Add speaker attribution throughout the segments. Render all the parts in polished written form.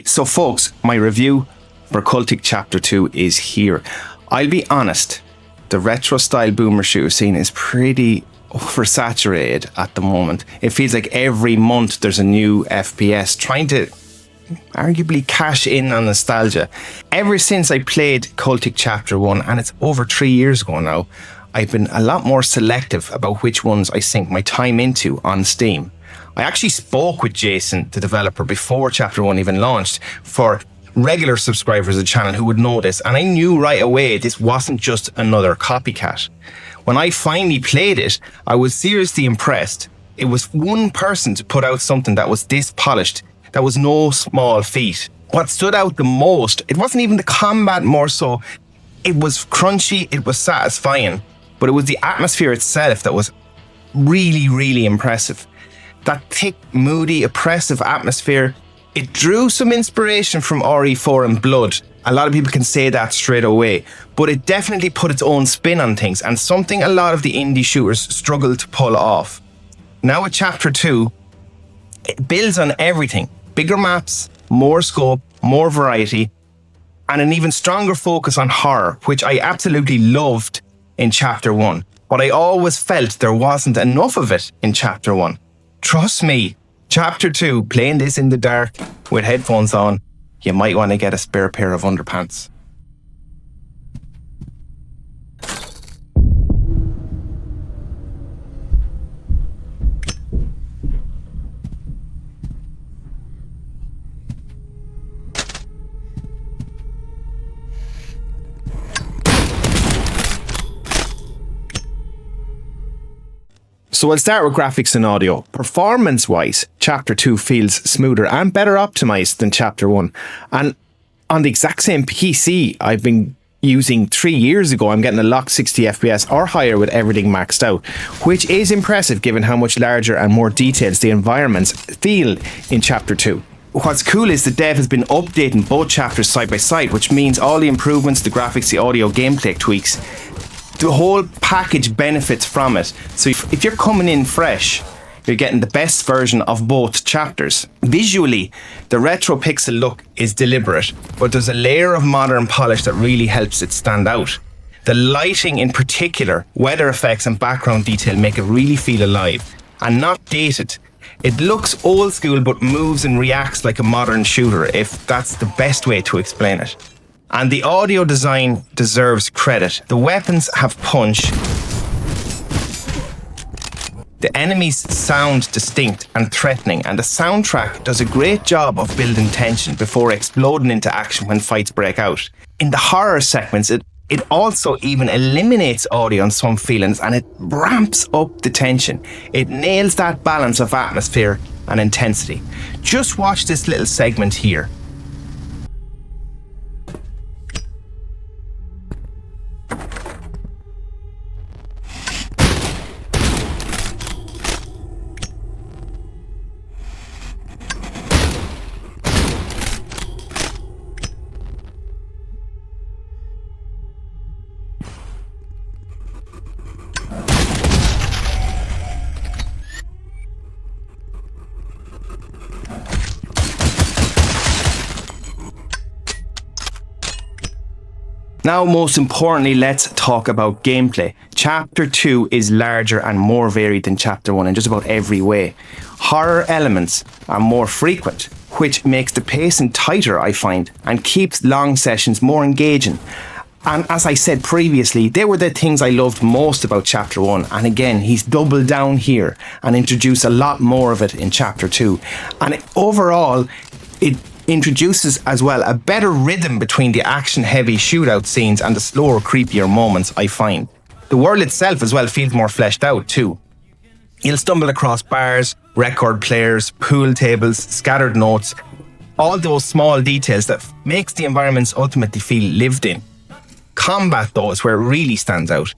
Speaker 1: So folks, my review for Cultic Chapter 2 is here. I'll be honest, the retro style boomer shooter scene is pretty oversaturated at the moment. It feels like every month there's a new FPS trying to arguably cash in on nostalgia. Ever since I played Cultic Chapter 1, and it's over 3 years ago now, I've been a lot more selective about which ones I sink my time into on Steam. I actually spoke with Jason, the developer, before Chapter 1 even launched. For regular subscribers of the channel who would know this, and I knew right away this wasn't just another copycat. When I finally played it, I was seriously impressed. It was one person to put out something that was this polished. That was no small feat. What stood out the most, it wasn't even the combat more so. It was crunchy, it was satisfying, but it was the atmosphere itself that was really, really impressive. That thick, moody, oppressive atmosphere, it drew some inspiration from RE4 and Blood. A lot of people can say that straight away, but it definitely put its own spin on things, and something a lot of the indie shooters struggle to pull off. Now with Chapter 2, it builds on everything. Bigger maps, more scope, more variety, and an even stronger focus on horror, which I absolutely loved in Chapter 1. But I always felt there wasn't enough of it in Chapter 1. Trust me, Chapter 2, playing this in the dark with headphones on, you might want to get a spare pair of underpants. So I'll start with graphics and audio. Performance-wise, Chapter 2 feels smoother and better optimized than Chapter 1. And on the exact same PC I've been using 3 years ago, I'm getting a locked 60 FPS or higher with everything maxed out, which is impressive given how much larger and more details the environments feel in Chapter 2. What's cool is the dev has been updating both chapters side by side, which means all the improvements, the graphics, the audio, gameplay tweaks, the whole package benefits from it. So if you're coming in fresh, you're getting the best version of both chapters. Visually, the retro pixel look is deliberate, but there's a layer of modern polish that really helps it stand out. The lighting in particular, weather effects and background detail make it really feel alive and not dated. It looks old school but moves and reacts like a modern shooter, if that's the best way to explain it. And the audio design deserves credit. The weapons have punch. The enemies sound distinct and threatening, and the soundtrack does a great job of building tension before exploding into action when fights break out. In the horror segments, it also even eliminates audio on some feelings, and it ramps up the tension. It nails that balance of atmosphere and intensity. Just watch this little segment here. Now, most importantly, let's talk about gameplay. Chapter 2 is larger and more varied than Chapter 1 in just about every way. Horror elements are more frequent, which makes the pacing tighter, I find, and keeps long sessions more engaging. And as I said previously, they were the things I loved most about Chapter 1. And again, he's doubled down here and introduced a lot more of it in Chapter 2. And overall, it introduces as well a better rhythm between the action-heavy shootout scenes and the slower, creepier moments, I find. The world itself as well feels more fleshed out too. You'll stumble across bars, record players, pool tables, scattered notes, all those small details that makes the environments ultimately feel lived in. Combat though is where it really stands out.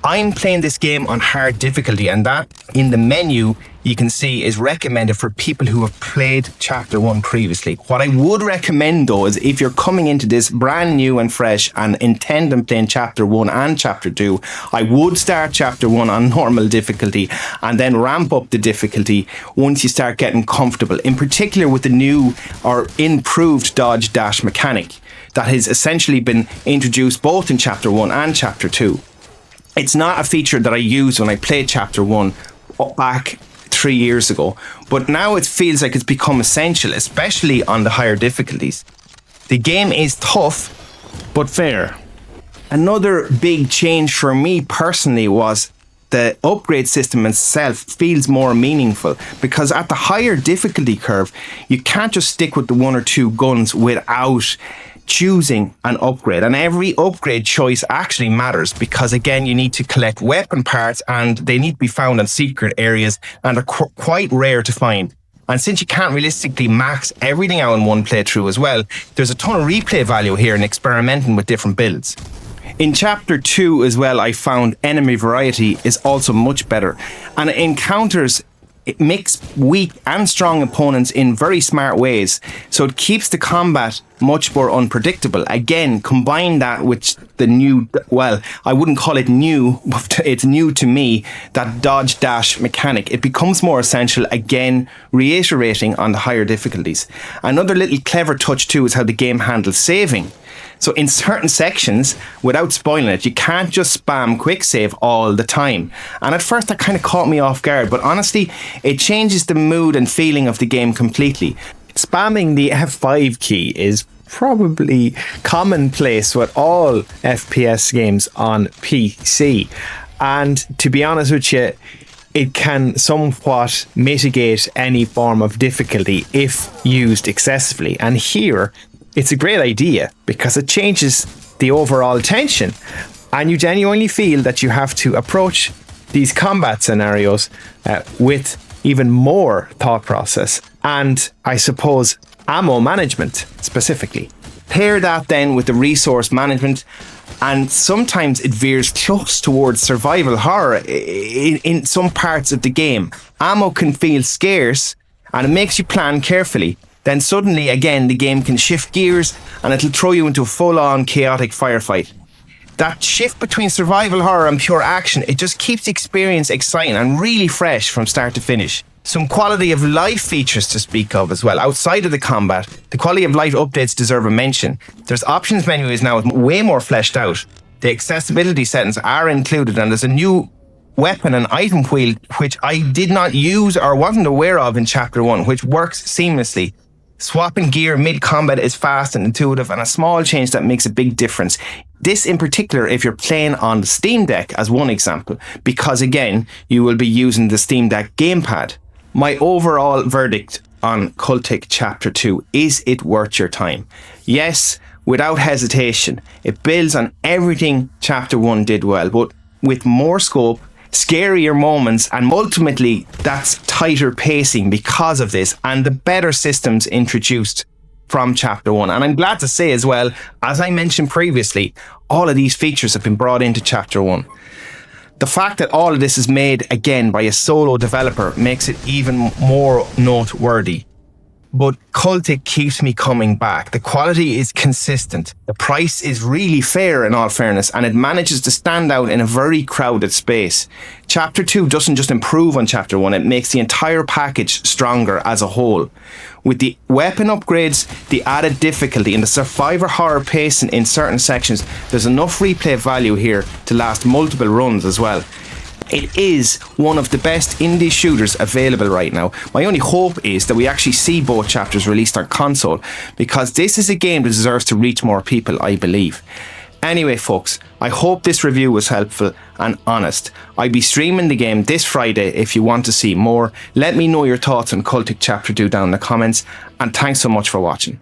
Speaker 1: I'm playing this game on hard difficulty, and that in the menu you can see is recommended for people who have played Chapter 1 previously. What I would recommend though is if you're coming into this brand new and fresh and intend on playing Chapter 1 and Chapter 2, I would start Chapter 1 on normal difficulty and then ramp up the difficulty once you start getting comfortable, in particular with the new or improved dodge dash mechanic that has essentially been introduced both in Chapter 1 and Chapter 2. It's not a feature that I used when I played Chapter 1 back 3 years ago, but now it feels like it's become essential, especially on the higher difficulties. The game is tough, but fair. Another big change for me personally was the upgrade system itself feels more meaningful, because at the higher difficulty curve, you can't just stick with the one or two guns without choosing an upgrade, and every upgrade choice actually matters, because again you need to collect weapon parts and they need to be found in secret areas and are quite rare to find. And since you can't realistically max everything out in one playthrough as well, there's a ton of replay value here in experimenting with different builds. In Chapter 2 as well, I found enemy variety is also much better, and it encounters mix weak and strong opponents in very smart ways, so it keeps the combat much more unpredictable. Again, combine that with the new, well, I wouldn't call it new, but it's new to me, that dodge dash mechanic. It becomes more essential, again reiterating on the higher difficulties. Another little clever touch too is how the game handles saving. So in certain sections, without spoiling it, you can't just spam quick save all the time. And at first that kind of caught me off guard, but honestly, it changes the mood and feeling of the game completely. Spamming the F5 key is probably commonplace with all FPS games on PC. And to be honest with you, it can somewhat mitigate any form of difficulty if used excessively. And here, it's a great idea because it changes the overall tension, and you genuinely feel that you have to approach these combat scenarios with even more thought process and, I suppose, ammo management specifically. Pair that then with the resource management, and sometimes it veers close towards survival horror in some parts of the game. Ammo can feel scarce and it makes you plan carefully. Then suddenly, again, the game can shift gears and it'll throw you into a full-on chaotic firefight. That shift between survival horror and pure action, it just keeps the experience exciting and really fresh from start to finish. Some quality of life features to speak of as well. Outside of the combat, the quality of life updates deserve a mention. There's options menu is now way more fleshed out. The accessibility settings are included, and there's a new weapon and item wheel which I did not use or wasn't aware of in Chapter 1, which works seamlessly. Swapping gear mid-combat is fast and intuitive, and a small change that makes a big difference. This in particular if you're playing on the Steam Deck as one example, because again, you will be using the Steam Deck gamepad. My overall verdict on Cultic Chapter 2, is it worth your time? Yes, without hesitation. It builds on everything Chapter 1 did well, but with more scope, scarier moments, and ultimately that's tighter pacing because of this and the better systems introduced from Chapter 1. And I'm glad to say as well, as I mentioned previously, all of these features have been brought into Chapter 1. The fact that all of this is made again by a solo developer makes it even more noteworthy. But Cultic keeps me coming back. The quality is consistent. The price is really fair in all fairness, and it manages to stand out in a very crowded space. Chapter 2 doesn't just improve on Chapter 1, it makes the entire package stronger as a whole. With the weapon upgrades, the added difficulty, and the survivor horror pacing in certain sections, there's enough replay value here to last multiple runs as well. It is one of the best indie shooters available right now. My only hope is that we actually see both chapters released on console, because this is a game that deserves to reach more people, I believe. Anyway, folks, I hope this review was helpful and honest. I'll be streaming the game this Friday if you want to see more. Let me know your thoughts on Cultic Chapter 2 down in the comments, and thanks so much for watching.